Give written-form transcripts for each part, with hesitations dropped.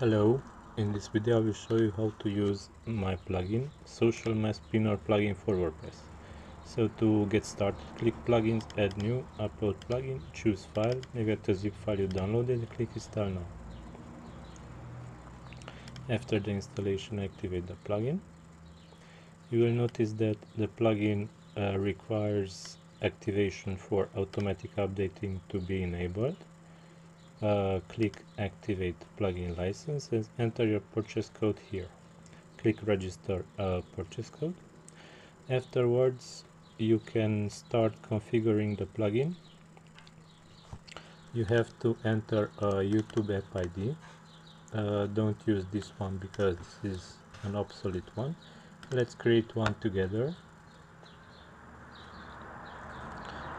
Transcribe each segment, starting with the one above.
Hello, in this video I will show you how to use my plugin, Social Mass Spinner plugin for WordPress. So to get started, click Plugins, Add New, Upload Plugin, choose File, navigate to zip file you downloaded, click Install Now. After the installation, activate the plugin. You will notice that the plugin requires activation for automatic updating to be enabled. Click Activate Plugin License and enter your purchase code here. Click Register Purchase Code. Afterwards, you can start configuring the plugin. You have to enter a YouTube app ID. Don't use this one because this is an obsolete one. Let's create one together.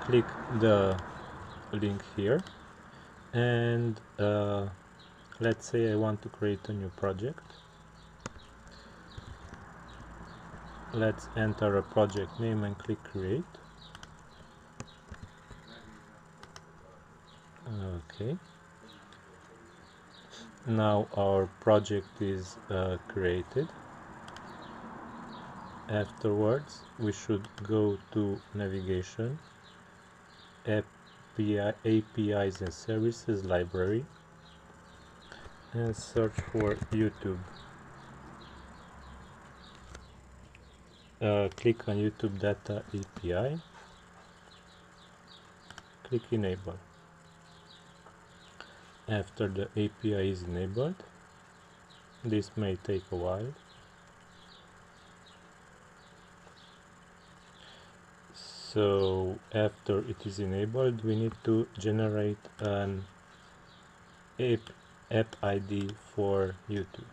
Click the link here and let's say I want to create a new project. Let's enter a project name and click create. Okay, now our project is created. Afterwards we should go to navigation, APIs and services library, and search for YouTube. Click on YouTube Data API, click enable. After the API is enabled, this may take a while. So after it is enabled, we need to generate an app ID for YouTube.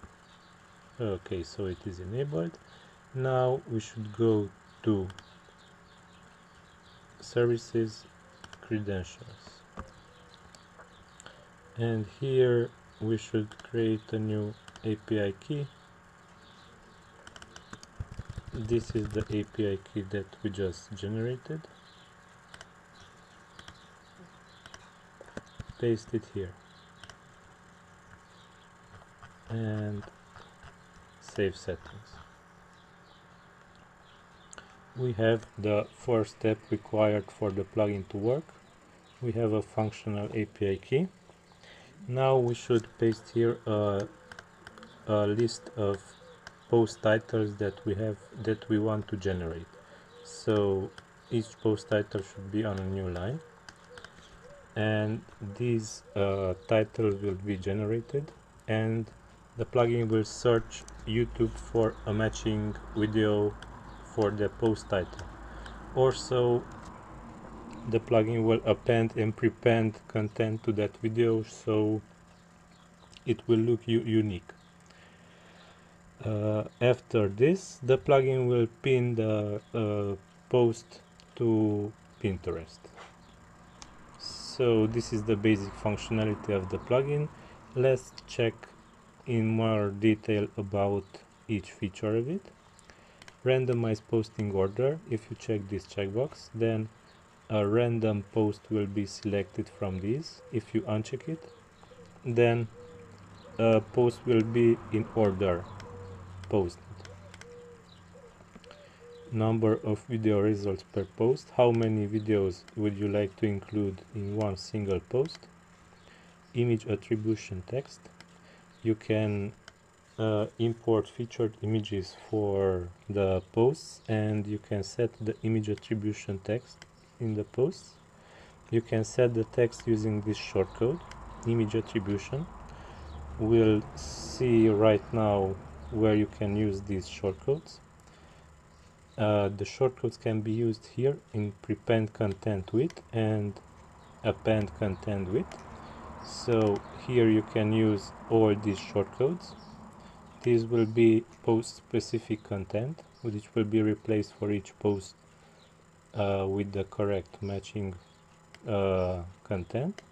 Okay, so it is enabled. Now we should go to services, credentials, and here we should create a new API key. This is the API key that we just generated. Paste it here and save settings. We have the first step required for the plugin to work. We have a functional API key. Now we should paste here a list of post titles that we want to generate. So each post title should be on a new line, and these titles will be generated, and the plugin will search YouTube for a matching video for the post title. Also, the plugin will append and prepend content to that video, so it will look unique. After this, the plugin will pin the post to Pinterest. So this is the basic functionality of the plugin. Let's check in more detail about each feature of it. Randomize posting order. If you check this checkbox, then a random post will be selected from these. If you uncheck it, then a post will be in order posted. Number of video results per post. How many videos would you like to include in one single post? Image attribution text. You can import featured images for the posts, and you can set the image attribution text in the posts. You can set the text using this shortcode, image attribution. We'll see right now where you can use these shortcodes. The shortcodes can be used here in prepend content with and append content with. So here you can use all these shortcodes. These will be post specific content, which will be replaced for each post with the correct matching content.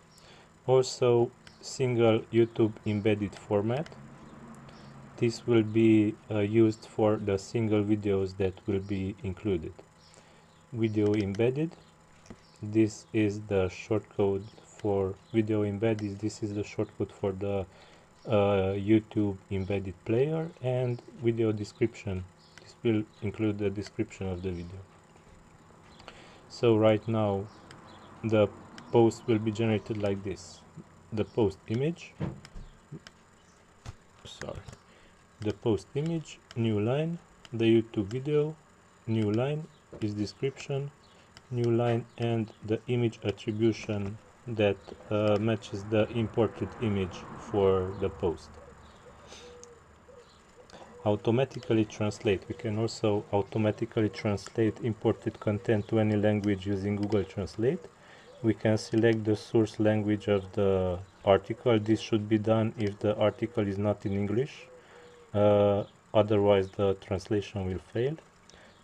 Also, single YouTube embedded format. This will be used for the single videos that will be included. Video embedded. This is the shortcode for video embedded. This is the shortcode for the YouTube embedded player and video description. This will include the description of the video. So right now the post will be generated like this: the post image, new line, the YouTube video, new line is description, new line, and the image attribution that matches the imported image for the post. Automatically translate. We can also automatically translate imported content to any language using Google Translate. We can select the source language of the article. This should be done if the article is not in English. Otherwise the translation will fail.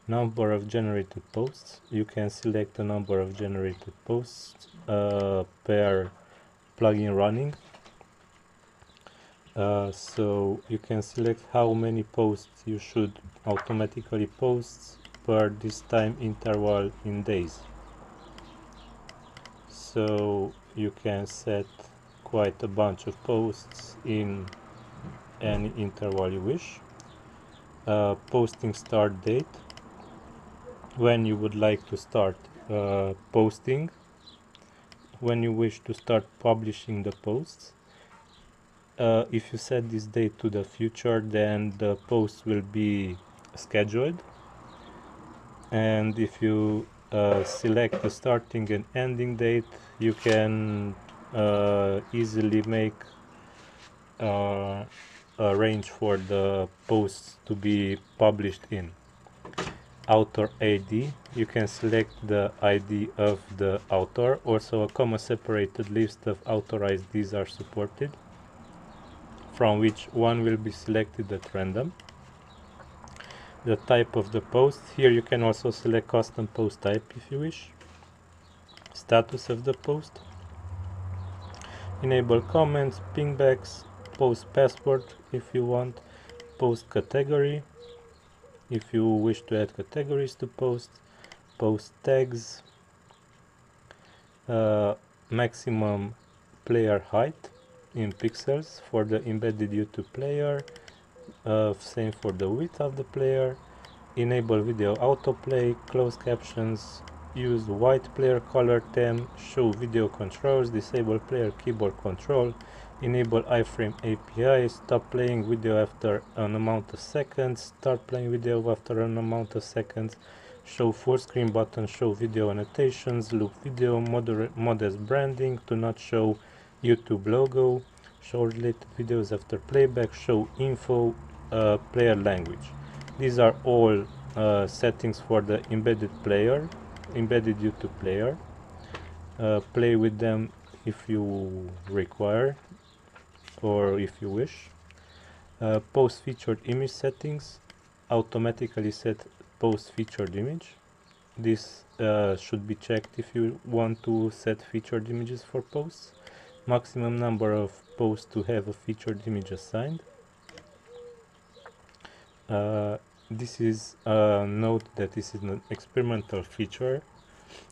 Number of generated posts. You can select the number of generated posts per plugin running. So you can select how many posts you should automatically post per this time interval in days. So you can set quite a bunch of posts in any interval you wish. Posting start date, when you would like to start posting, when you wish to start publishing the posts. If you set this date to the future, then the post will be scheduled, and if you select the starting and ending date, you can easily make a range for the posts to be published in. Author ID, you can select the ID of the author. Also a comma separated list of authorized IDs are supported, from which one will be selected at random. The type of the post, here you can also select custom post type if you wish. Status of the post, enable comments, pingbacks, post password if you want, post category if you wish to add categories to post, post tags, maximum player height in pixels for the embedded YouTube player, same for the width of the player, enable video autoplay, closed captions, use white player color theme, show video controls, disable player keyboard control, enable iframe API, stop playing video after an amount of seconds, start playing video after an amount of seconds, show full screen button, show video annotations, loop video, modest branding, to not show YouTube logo, show related videos after playback, show info, player language. These are all settings for the embedded YouTube player. Play with them if you require or if you wish. Post featured image settings, automatically set post featured image. This should be checked if you want to set featured images for posts. Maximum number of posts to have a featured image assigned. This is note that this is an experimental feature.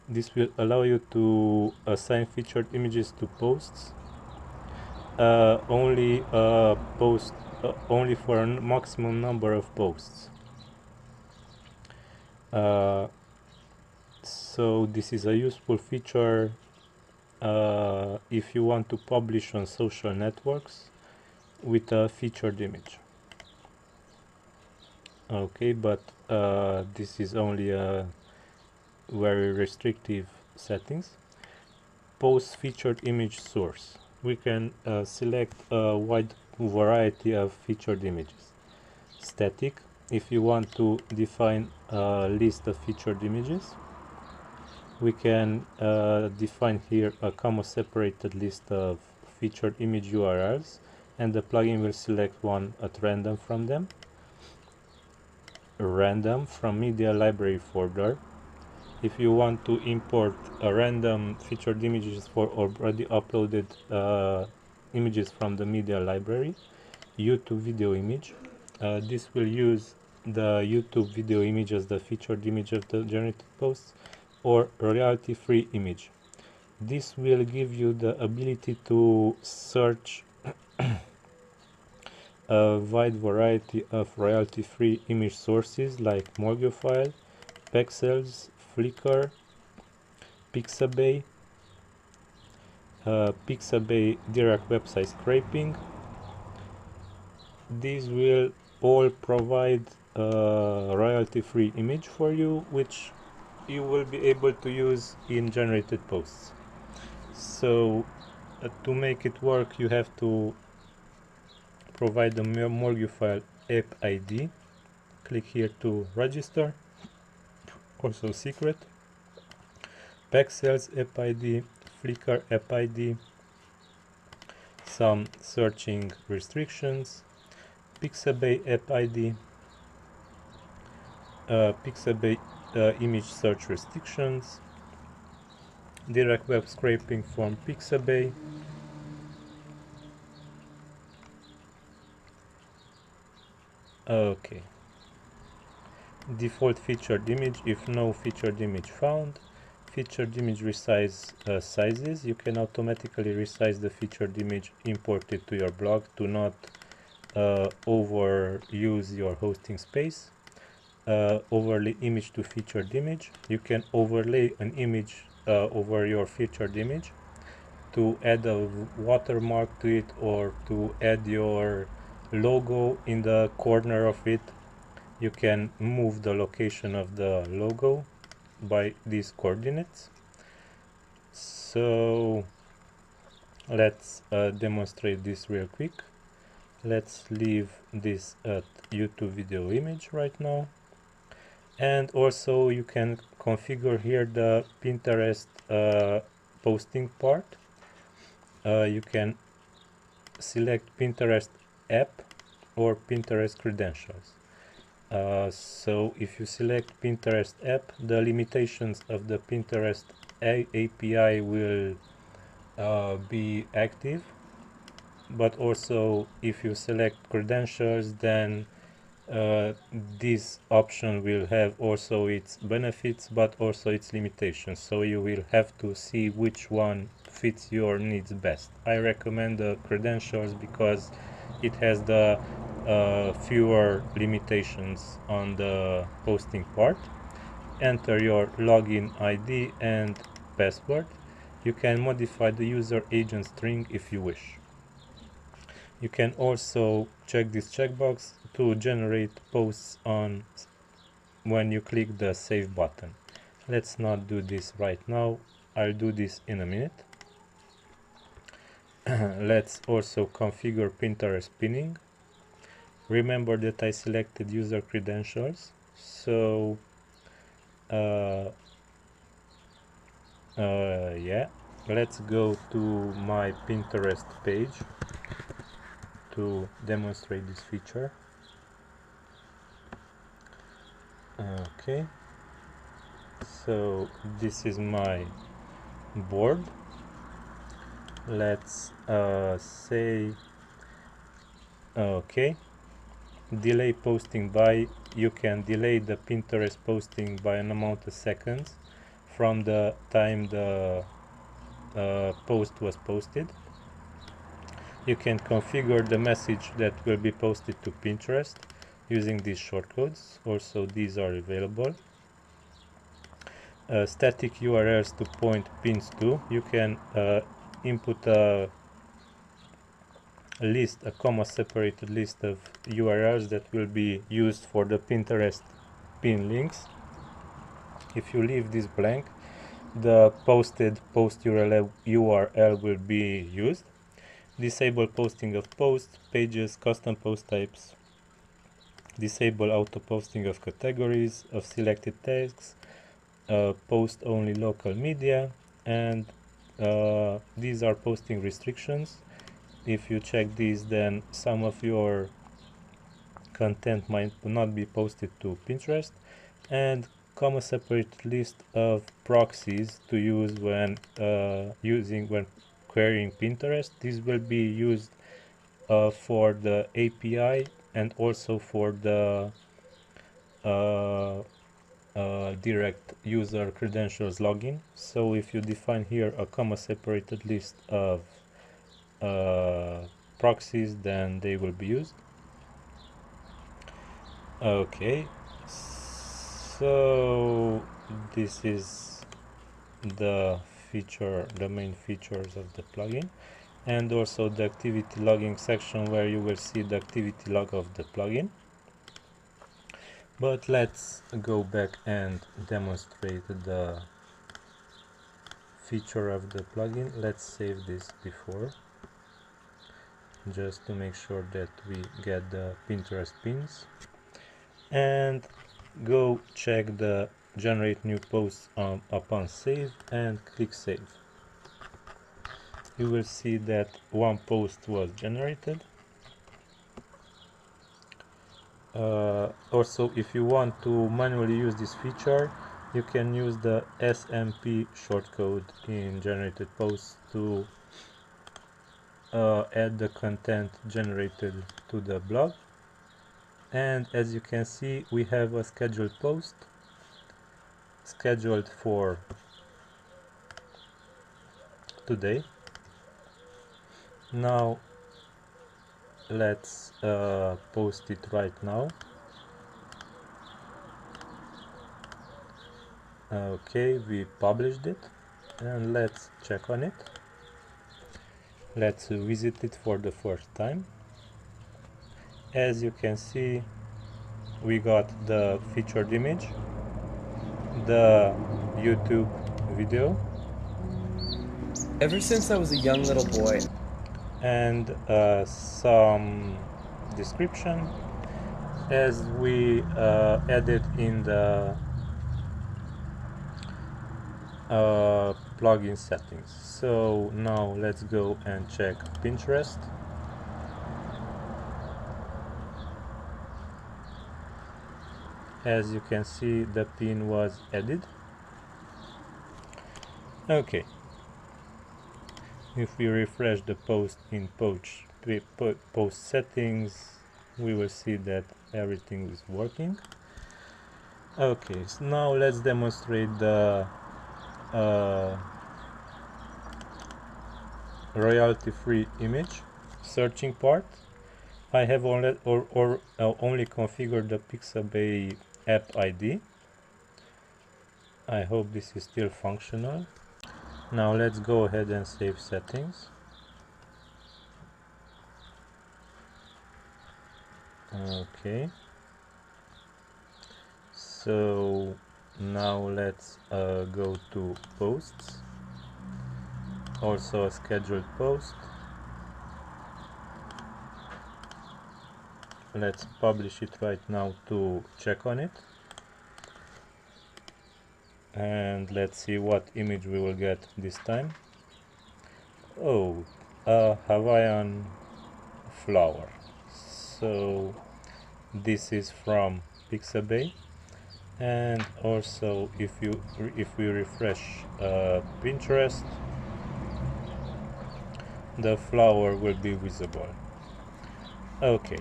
This will allow you to assign featured images to posts only for a maximum number of posts. So this is a useful feature if you want to publish on social networks with a featured image. Okay, but this is only a very restrictive settings. Post featured image source. We can select a wide variety of featured images. Static, if you want to define a list of featured images, we can define here a comma separated list of featured image URLs, and the plugin will select one at random from them. Random from media library folder. If you want to import a random featured images for already uploaded images from the media library, YouTube video image. This will use the YouTube video image as the featured image of the generated posts, or royalty free image. This will give you the ability to search a wide variety of royalty-free image sources like Morguefile, Pexels, Flickr, Pixabay, Pixabay direct website scraping. These will all provide a royalty-free image for you, which you will be able to use in generated posts. So to make it work, you have to provide the Morguefile app ID. Click here to register, also secret. Pexels app ID, Flickr app ID, some searching restrictions, Pixabay app ID, Pixabay image search restrictions, direct web scraping from Pixabay, okay, default featured image if no featured image found, featured image resize sizes. You can automatically resize the featured image imported to your blog to not overuse your hosting space. Overlay image to featured image. You can overlay an image over your featured image to add a watermark to it, or to add your logo in the corner of it. You can move the location of the logo by these coordinates. So let's demonstrate this real quick. Let's leave this at YouTube video image right now. And also you can configure here the Pinterest posting part. You can select Pinterest app or Pinterest credentials. So if you select Pinterest app, the limitations of the Pinterest API will be active, but also if you select credentials, then this option will have also its benefits but also its limitations, so you will have to see which one fits your needs best. I recommend the credentials because it has the fewer limitations on the posting part. Enter your login ID and password. You can modify the user agent string if you wish. You can also check this checkbox to generate posts on when you click the save button. Let's not do this right now. I'll do this in a minute. Let's also configure Pinterest pinning. Remember that I selected user credentials, so yeah, let's go to my Pinterest page to demonstrate this feature. Okay, so this is my board. Let's say okay, delay posting by. You can delay the Pinterest posting by an amount of seconds from the time the post was posted. You can configure the message that will be posted to Pinterest using these shortcodes. Also, these are available. Static URLs to point pins to. You can input a comma separated list of URLs that will be used for the Pinterest pin links. If you leave this blank, the posted post URL will be used. Disable posting of posts, pages, custom post types. Disable auto posting of categories, of selected tags, post only local media, and these are posting restrictions. If you check these, then some of your content might not be posted to Pinterest. And comma separated list of proxies to use when when querying Pinterest. This will be used for the API and also for the direct user credentials login. So if you define here a comma separated list of proxies, then they will be used. Okay, so this is the main features of the plugin, and also the activity logging section where you will see the activity log of the plugin. But let's go back and demonstrate the feature of the plugin. Let's save this before, just to make sure that we get the Pinterest pins, and go check the generate new posts upon save and click save. You will see that one post was generated. Also, if you want to manually use this feature, you can use the SMP shortcode in generated posts to add the content generated to the blog. And as you can see, we have a scheduled post scheduled for today. Now let's post it right now. Okay, we published it, and let's check on it. Let's visit it for the first time. As you can see, we got the featured image, the YouTube video, Ever since I was a young little boy, and some description as we added in the plugin settings. So now let's go and check Pinterest. As you can see, the pin was added. Okay, if we refresh the post in post settings, we will see that everything is working. Okay, so now let's demonstrate the royalty-free image searching part. I have only configured the Pixabay app ID. I hope this is still functional. Now let's go ahead and save settings. Okay, so now let's go to posts, also a scheduled post. Let's publish it right now to check on it, and let's see what image we will get this time. Oh, a Hawaiian flower. So this is from Pixabay, and also if we refresh Pinterest, the flower will be visible. Okay.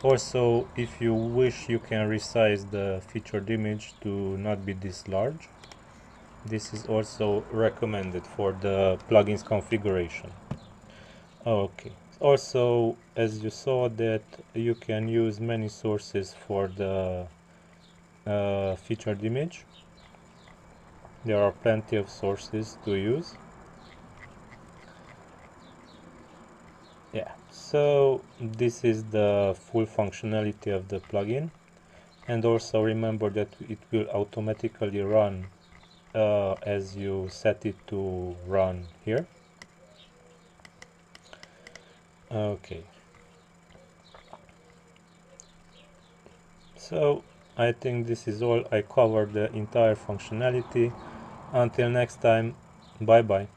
Also, if you wish, you can resize the featured image to not be this large. This is also recommended for the plugin's configuration. Okay. Also, as you saw, that you can use many sources for the featured image. There are plenty of sources to use. Yeah, so this is the full functionality of the plugin, and also remember that it will automatically run as you set it to run here. Okay, so I think this is all. I covered the entire functionality. Until next time, bye bye.